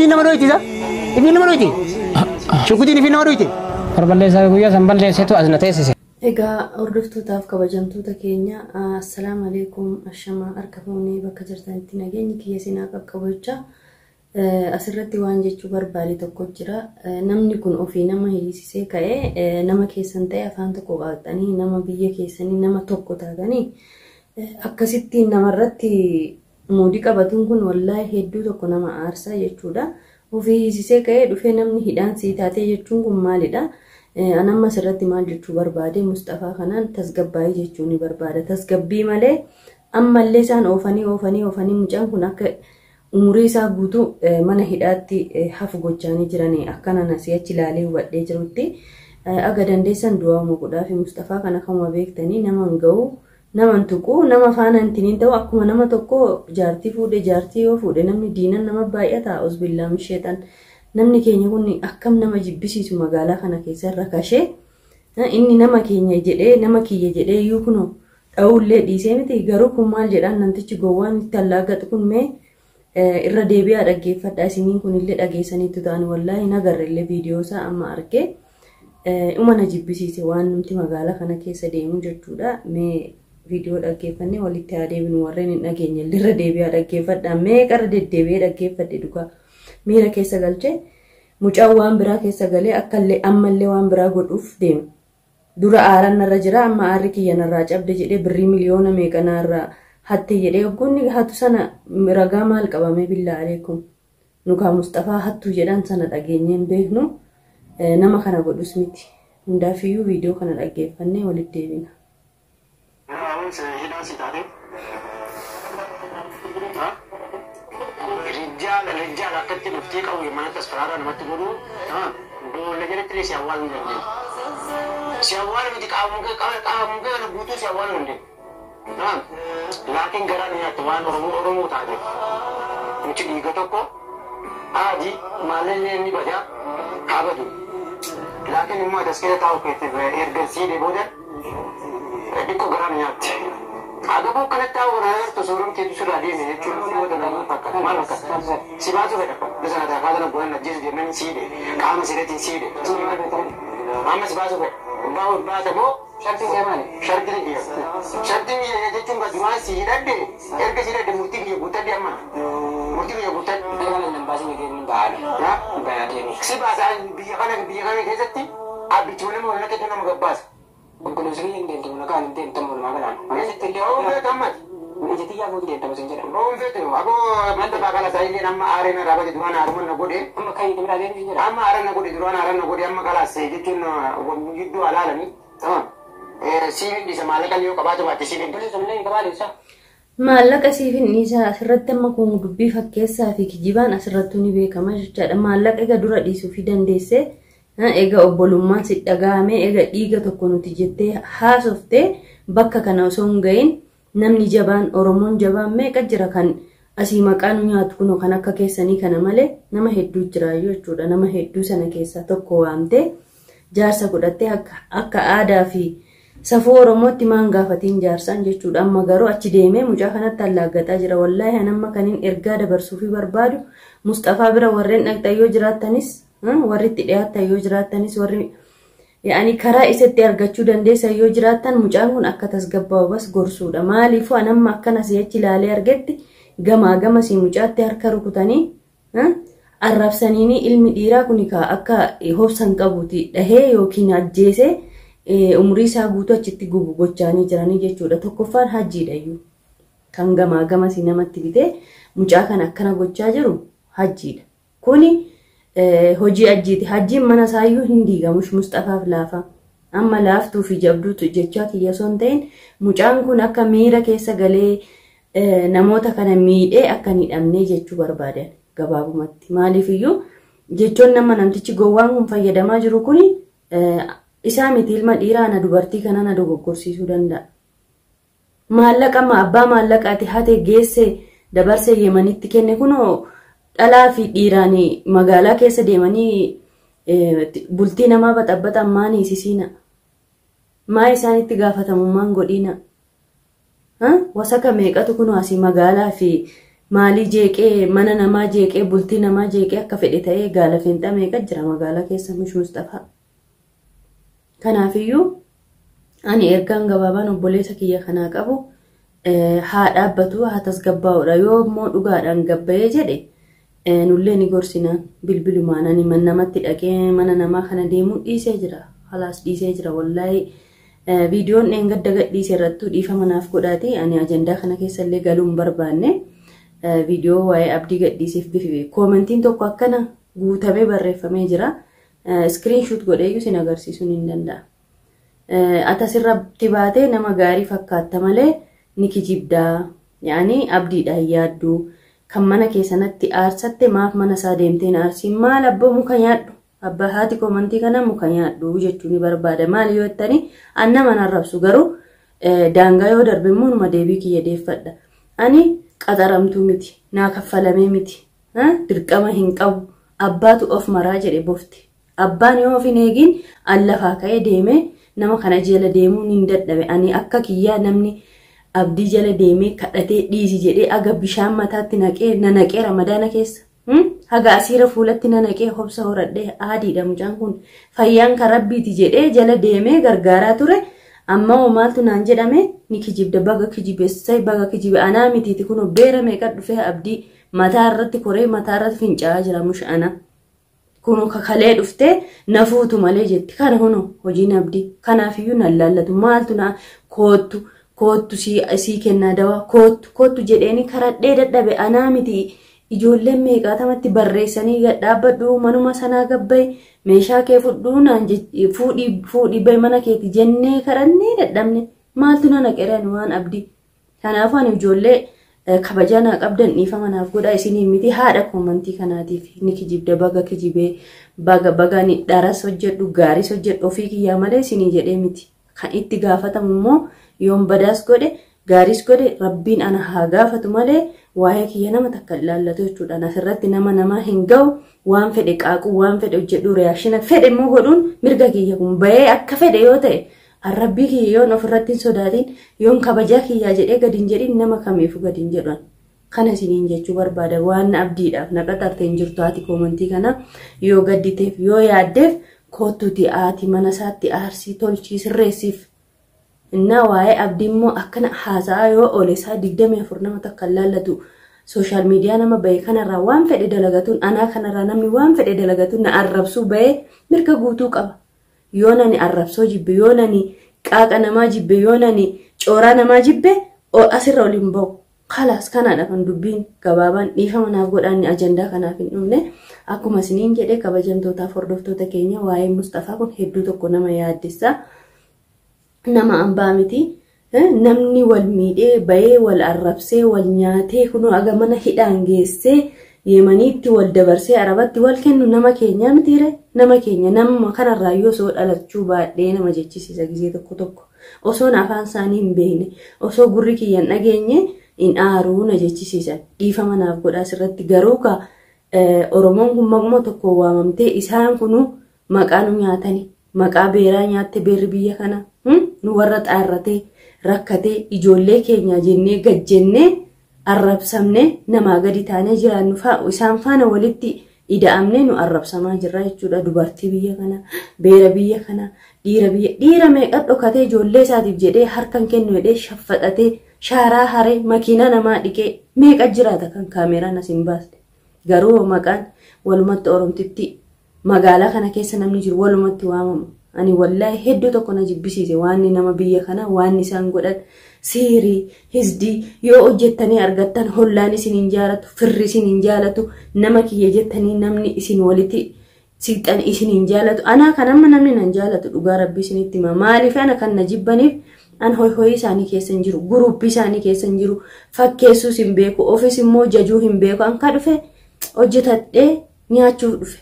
Shukutiin nama dhoyti isa. Ifi nama dhoyti. Shukutiin ifi nama dhoyti. Barballeessaa guyyaa san balleessitu as na teessise. Egaa hordoftootaafi kabajamtoota keenya assalaamu alaykum ashama argamuunii bakka jirtanitti nageenyi kiyya sinaa qaqqabachaa asirratti waan jechuu barbaade tokko jira. Namni kun ofii nama hiisisee ka'ee nama keessan ta'e afaan tokko qaxxanii nama biyya keessanii nama tokko taatanii akkasittiin namarratti moodii qabatuun kun wallahi hedduu tokko nama aarsaa jechuudha. Ofii hiisisee ka'ee dhufee namni hidhaan sii taatee jechuun kun maalidha? Anamma asirratti maal jechuu barbaade Mustafaa kanaan tasgabbaa'ii jechuu ni barbaada. Tasgabbii malee ammallee isaan oofanii mucaan kun akka umurii isaa guutuu mana hidhaatti hafu gochaanii jiranii akkana nasi achi ilaalee hubadhee jirutti aga dandeessan du'aa muquudhaa fi Mustafaa kana kama beektanii nama hanga'u nama tuquu nama faana intiniin ta'u akkuma nama tokko jaartii fuudhe jaartii yoo fuudhe namni diinan nama baay'ata usbillah misheetan namni keenya kun akkam nama jibbisiisu magaalaa kana keessa irra kashee inni nama keenya jedhee nama kiyya jedhee iyyuu kuno dha'ullee dhiisee miti garuu kun maal jedhaan namtichi gowwaan itti allaagatu kun mee irra deebi'aa dhaggeeffadhaa isiniin kunillee dhageessaniitu ta'an wallahi nagarrellee viidiyoo isaa amma argee umana jibbisiise waan namti magaalaa kana keessa deemu jechuudha. Mee viidiyoo dhaggeeffannee walitti haa deebinu warreen hin dhageenye irra deebi'aa dhaggeeffadhaa mee qarra deddeebi'ee dhaggeeffadhe dhugaa miira keessa galchee mucaan waan biraa keessa galee akkallee ammallee waan biraa godhuuf deema. Dura aaran narra jira amma aarri kiyya narraa cabde jedhee birrii miliyoona meeqa narraa hatte jedhee oggoonni hatu sana ragaa maal qabame billaa aleekum nukaa Mustafaa hattuu jedhan sana dhageenyeen beeknu nama kana godhus miti. Hundaafiyyuu viidiyoo kana dhaggeeffannee walitti deebina. Rijal akkatti dhuftee qabu mana tasfaraadhaan namatti godhu boolla jalatti si awwaalu hin dandeenye. Si awwaalu miti qaamugee kana guutuu si awwaalu hin dandeenye. Laakiin garaa nyaatti waan Oromoo taate muci dhiiga tokko adii maalillee inni badaa kaabatu. Laakiin immoo taskira taa'u keessatti erga siidee booda dhiqqoo garaa nyaatti. Agabuu kanatti haawwaraa tosooroon keetu sirraa deeme jechuun dhimmoota naannoo fakkaata. Maal fakkaata? Si baatu fedha. Bisa na taafaa sana bu'aan ajjeesu jennaan siide. Qaama sireetiin siide. Amma si baatu fedha. Baata moo? Shartiin kee maali? Shartiin kiyya. Shartiin kiyya jechuun basumaan si hidhadde erga si hidhadde murtii kiyya guuttadde amma. Murtii kiyya guuttadde. Baasni kee baadee. Si baasaa biyya kana keessatti abbichuu nama wal nakkeetu nama gabbaasa. Kalau sini yang dia nak kan dia tamu rumah kan. Mana sih dia orang tamat. Ini jadi yang dia tamu sendiri. Orang itu aku mantap bakal saya ini nama arena rapat di mana arman nak gede. Amma kai itu berada di sini. Amma arena gede di mana arena gede amma kalah saya itu itu ala ni. Tamam. Sini di sana malah kalau kau baca baca sini. Boleh sebenarnya kau balik sah. Maallaqa siifin isaa asirratti amma kun dubbii fakkeessaa fi kijibaan asirratti ni beekama jechaadha. Maallaqa egaa dura dhiisuu fi dandeessee ega obbolummaan si dhagaame ega dhiiga tokko nuti jettee haasoftee bakka kana osoo hin gahin namni jabaan Oromoon jabaan meeqa jira kan asii maqaan nyaatu kuno kan akka keessanii kana malee nama hedduu jira jechuudha. Nama hedduu sana keessaa tokko waamtee jaarsa godhattee akka aadaa fi safuu Oromootti maan gaafatiin jaarsaan jechuudha. Amma garuu achi deemee mucaa kanatti allaaggataa jira. Wallaahi anamma kaniin ergaa dabarsuu fi barbaadu Mustafaa bira warreen dhaqxayyoo jiraattanis warri itti dhiyaatan yoo jiraatanis warri yaani karaa isatti argachuu dandeessan yoo jiraatan mucaan kun akka tasgabbaa'u bas gorsuudha. Maaliifuu anamma akkana si'achi ilaalee argetti gamaa si mucaatti harka rukutanii arrabsaniini ilmi dhiiraa kun akka hobsan qabuuti dhahee yookiin ajjeesee umurii isaa guutuu achitti gubu gochaanii jiranii jechuudha. Tokkoffaan hajjiidha kan gamaa si namatti bitee mucaa kana akkana gochaa jiru hajjiidha. Kuni hojii ajjiiti. Hajjiin mana saayyuu hin diigamush Mustafaaf laafa. Amma laaftuu fi jabduutu jechaa kiyya osoo hin ta'in mucaan kun akka miira keessa galee namoota kana miidhee akka hin hidhamne jechuu barbaadan gabaabumatti. Maaliifiyyuu jechoon namtichi gowwaan kun fayyadamaa jiru kun isaa miti ilma dhiiraa na dubartii kana na dogoggorsiisuu danda'a. Maallaqa amma abbaa maallaqaati hate geesse dabarsee Yemanitti kenne kunoo dhalaa fi dhiiraanii magaalaa keessa deemanii bultii namaa baxabbatan maanii isisiina. Maa isaanitti gaafatamummaan godhiina. Wasaka meeqatu kunoo asii magaalaa fi maalii jeeqee mana namaa jeeqee bultii namaa jeeqee akka fedhe ta'ee gaala feenxamee qad jira magaalaa keessa Mustafaa. Kanaafiyyuu ani ergaan gabaabaan obboleessa kiyya kanaa qabu haa dhaabbatu haa tasgabbaa'udha yoo immoo dhugaadhaan gabbayee jedhe nullee ni gorsinaan bilbilumaan ani man namatti dhaqee mana namaa kana deemuu dhiisee jira halaas dhiisee jira wallaahi viidiyoon dheengadda gadhiise irrattuu dhiifama naaf godhaati ani ajandaa kana keessallee galuu hin barbaanne viidiyoo waa'ee abdii gadhiiseef bife koomentiin tokko akkana guutamee barreeffamee jira screenshot godheeyyuu sin agarsiisuun hin danda'a. Atasirratti baatee nama gaarii fakkaatta malee ni kijibdaa yaani abdiidhaan yaaddu kan mana keessanatti aarsatte maaf mana isaa deemteen aarsiin maal abbaa muka nyaadhu abbaa haati koomentii kana muka nyaadhu jechuun ni barbaada maal yoo jettanii anna mana arrabsu garuu daangaa yoo darbe immoo numa deebii kiyya deeffadha ani qaxaramtuu miti naa kaffalamee miti dirqama hin qabu abbaatu of maraa jedhe bofti abbaan yoo of hin eegin allafaa ka'ee deemee nama kana jala deemuun hin dadhabe ani akka kiyyaa namni abdii jala deemee kadhatee dhiisi jedhee aga bishaan mataatti naqee nanaqee ramadaana keessa haga asiira fuulatti nanaqee hobsa horadhee aadiidha mucaan kun fayyaan kan rabbiiti jedhee jala deemee gargaaraa ture amma maaltu naan jedhame ni kijibda baga kijibeessay baga kijibe anaa mitiiti kun beera meeqa dhufee abdii mataa irratti koree mataa irratti fincaa'aa jira mushana kun kakalee dhufte nafuutu malee jetti kana hono hojiin abdii kanaafiyyuu nan laallatu maaltu na kootu si kennaa dawaa kootu jedheeni karadhee dadhabe anaa miti ijoolleen meeqaatamatti barreessanii gadhaabbadhu manuma sanaa gabbay meeshaa kee fudhuu naan fuudhii bay mana keeti jennee karannee dadhabne maaltu na naqeran waan abdii kanaafuu ani ijoollee kabajana qabdan dhiifama naaf godha isinii miti haadha koomentii kanaatiif ni kijibda baga kijibee baga ni dharas hojjedhu gaaris hojjedhu ofii kiyyaa malee isinii jedhee miti kan itti gaafatamu immoo yoon badaas godhe gaaris godhe rabbiin ana haa gaafatu malee waa'ee kiyya nama takka ilaallatu jechuudha asirratti nama hin ga'u waan fedhe qaaquu waan fedhe hojjedhu reaakshina fedhe immoo godhuun mirga kiyya kun bahee akka fedhe yoo ta'e arrabbii kiyya yoon ofirratti hin sodaatiin yoon kabajaa kiyyaa jedhee gadiin jedhin nama kamiifu gadiin jedhan kana isiniin jechuu barbaada waan abdiidhaaf naqaxarte hin jirtu haati koomentii kana yoo gadditeef yoo yaaddeef kootuuti haati mana isaatti aarsii tolchii sirreessiif innaa waa'ee abdii immoo akkana haasaa yoo oole isaa 24 nama takka laallatu sooshaal miidiyaa nama bahee kanarraa waan fedhe dalagatuun anaa kanarraa namni waan fedhe dalagatuun na arrabsuu bahee mirga guutuu qaba yoo nani arrabsoo jibbe yoo nani qaaqa namaa jibbe yoo nani cooraa namaa jibbe asirra oliin bahu khalaas kanaadha kan dubbiin gabaabaan dhiifama naaf godhaan ajandaa kanaaf hin dhumne akkuma isiniin jedhe kabajamtootaaf hordoftoota keenya waa'ee Mustafaa kun hedduu tokko nama yaaddessa nama ambaa miti namni wal miidhee bahee wal arrabsee wal nyaatee kunoo aga mana hidhaan geessee Yemaniitti wal dabarsee arabatti wal kennu nama keenya mitiire nama keenya nama kanarraa yoo soo dhalachuu baadhee nama jechisiisa gisee tokko osoo afaan isaanii hin beekne osoo gurri kiyyan dhageenye in aaruu na jechisiisa dhiifama naaf godhaa sirratti garuu ka Oromoon kun maquma tokko waamamtee isaan kunu maqaa nu nyaatani maqaa beeraa nyaatte beerri biyya kana nu warra xaarratee rakkatee ijoollee keenya jennee gajjennee arrabsamne nama gadi taanee jiraannu isaan faana walitti ida'amne nu arrabsamaa jirra jechuudha dubartii biyya kana beera biyya kana dhiira meeqa dhokatee ijoollee isaatiif jedhee harkan kennu jedhee shaffaxatee shaaraa haree makiina namaa dhiqee meeqa jiraata kan kaameeraan asin baaste garuu maqaan walumatti oromtitti magaalaa kana keessa namni jiru walumatti waamamu ani wallaahi hedduu tokko na jibbisiise waan nama biyya kana waan isaan godhan Siri, hisdi, yoo hojjettanii argattan hollaan isin hin jaalatu, firri isin hin jaalatu, nama kiyya jettanii namni isin walitti siixan isin hin jaalatu. Anaa kan amma namni nan jaalatu dhugaa rabbii isinitti hima. Maaliif ana kan na jibbaniif an hoy isaanii keessa hin jiru, guruupii isaanii keessa hin jiru, fakkeessuus hin beeku, ofis immoo jajuu hin beeku. An ka dhufe hojjetadhee nyaachuuf dhufe.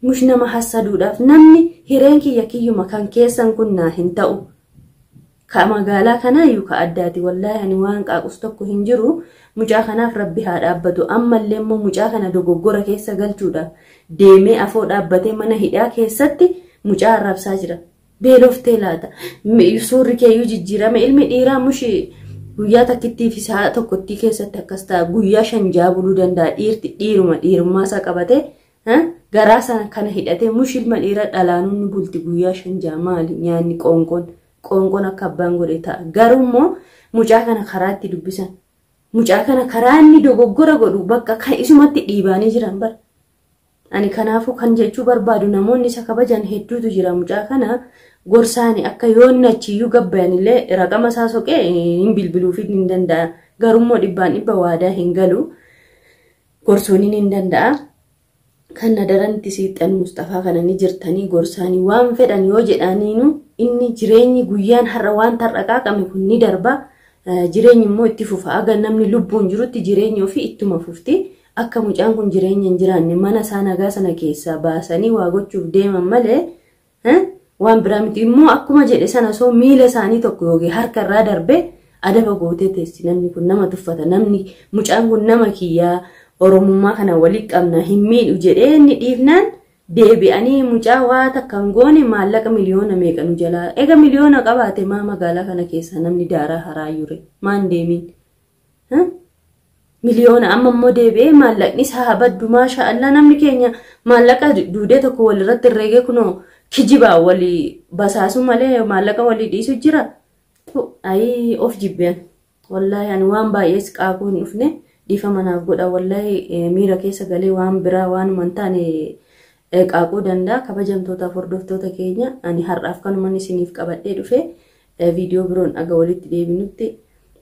Mush nama hassaduudhaaf namni hireen kiyya kiyyuma kan keessan kun naa hin ta'u. Ka magaalaa kana iyyuu ka addaati wallaahi ani waan qaaqus tokko hin jiru mucaa kanaaf rabbi haa dhaabbatu ammallee immoo mucaa kana dogoggora keessa galchuudhaaf deemee afoo dhaabbatee mana hidhaa keessatti mucaa arrabsaa jira beeloftee laata suurri keeyyuu jijjiirame ilmi dhiiraa mushi guyyaa takkittii fi sa'a tokkotti keessatti akkas ta'a guyyaa 5 buluu danda'a dhiirummaa isaa qabatee garaa sana kana hidhatee mushilma dhiira dhalaanuun ni bulti guyyaa 5 maali nyaanni qoonqoon akka abbaan godhe ta'a garuu immoo mucaa kana karaatti dubbisan mucaa kana karaa inni dogoggora godhu bakka kan isumatti dhiibaanii jiran bara ani kanaafuu kan jechuu barbaadu namoonni isa kabajan hedduutu jira mucaa kana gorsaani akka yoonni achiyyuu gabbayanillee raqama isaa soqee hin bilbiluuf hin danda'a garummoo dhibba waadaa hin galu gorsuuniin hin danda'a kan nadaranti siixan Mustafaa kana ni jirtanii gorsaanii waan fedhan yoo jedhaniinu inni jireenyi guyyaan har'a waan tarraqaa qame kun ni darba jireenyi immoo itti fufa aga namni lubbuun jirutti jireenyi ofii ittuma fufti akka mucaan kun jireenya hin jiraanne mana isaa nagaa sana keessaa baasanii waa gochuuf deeman malee waan biraa miti immoo akkuma jedhe sana soo miila isaanii tokko yookiin harka irraa darbe adaba gootee teessi namni kun nama tuffata namni mucaan kun nama kiyyaa oromummaa kana walitti qabna hin miidhu jedhee inni dhiifnaan deebi'anii mucaa waa takkan goone maallaqa miliyoona meeqanu jalaa eega miliyoona qabaate maa magaalaa kana keessa namni daaraa haraayyure maan deemin miliyoona amma immoo deebi'ee maallaqni isaa baddu maashaallah namni keenya maallaqa duudee tokko walirratti herreegee kunoo kijibaa walii basaasu malee maallaqa walii dhiisu jira ay of jibbeen wallahi ani waan baay'ees qaaquu hin dhufne dhiifama naaf godha wallahi miira keessa galee waan biraa waan mantaane qaaquu danda'a kabajamtoota hordoftoota keenya ani har'aaf kanumaan isiniif qabadhee dhufe viidiyoo biroon aga walitti deebinutti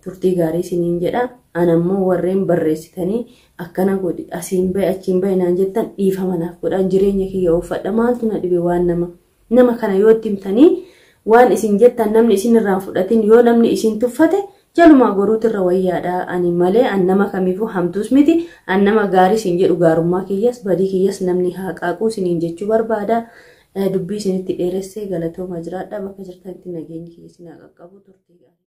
turtii gaarii isiniin jedha anammoo warreen barreessitanii akkana godhi asiin bahe achiin bahe naan jettan dhiifama naaf godha jireenya kiyya uffadha maaltu na dhibe waan nama kana yoo timtanii waan isin jettan namni isin irraan fudhatin yoo namni isin tuffate jaluma goruutirra wayyaadha ani malee an nama kamiifuu hamtuus miti an nama gaarii isin jedhu gaarummaa kiyyas badii kiyyas namni haa qaaquu isiniin jechuu barbaada dubbii isinitti dheeressee galatooma jiraadha bakka jirtanitti nageenyi kiyya isin haa qaqqabu turtii gaarii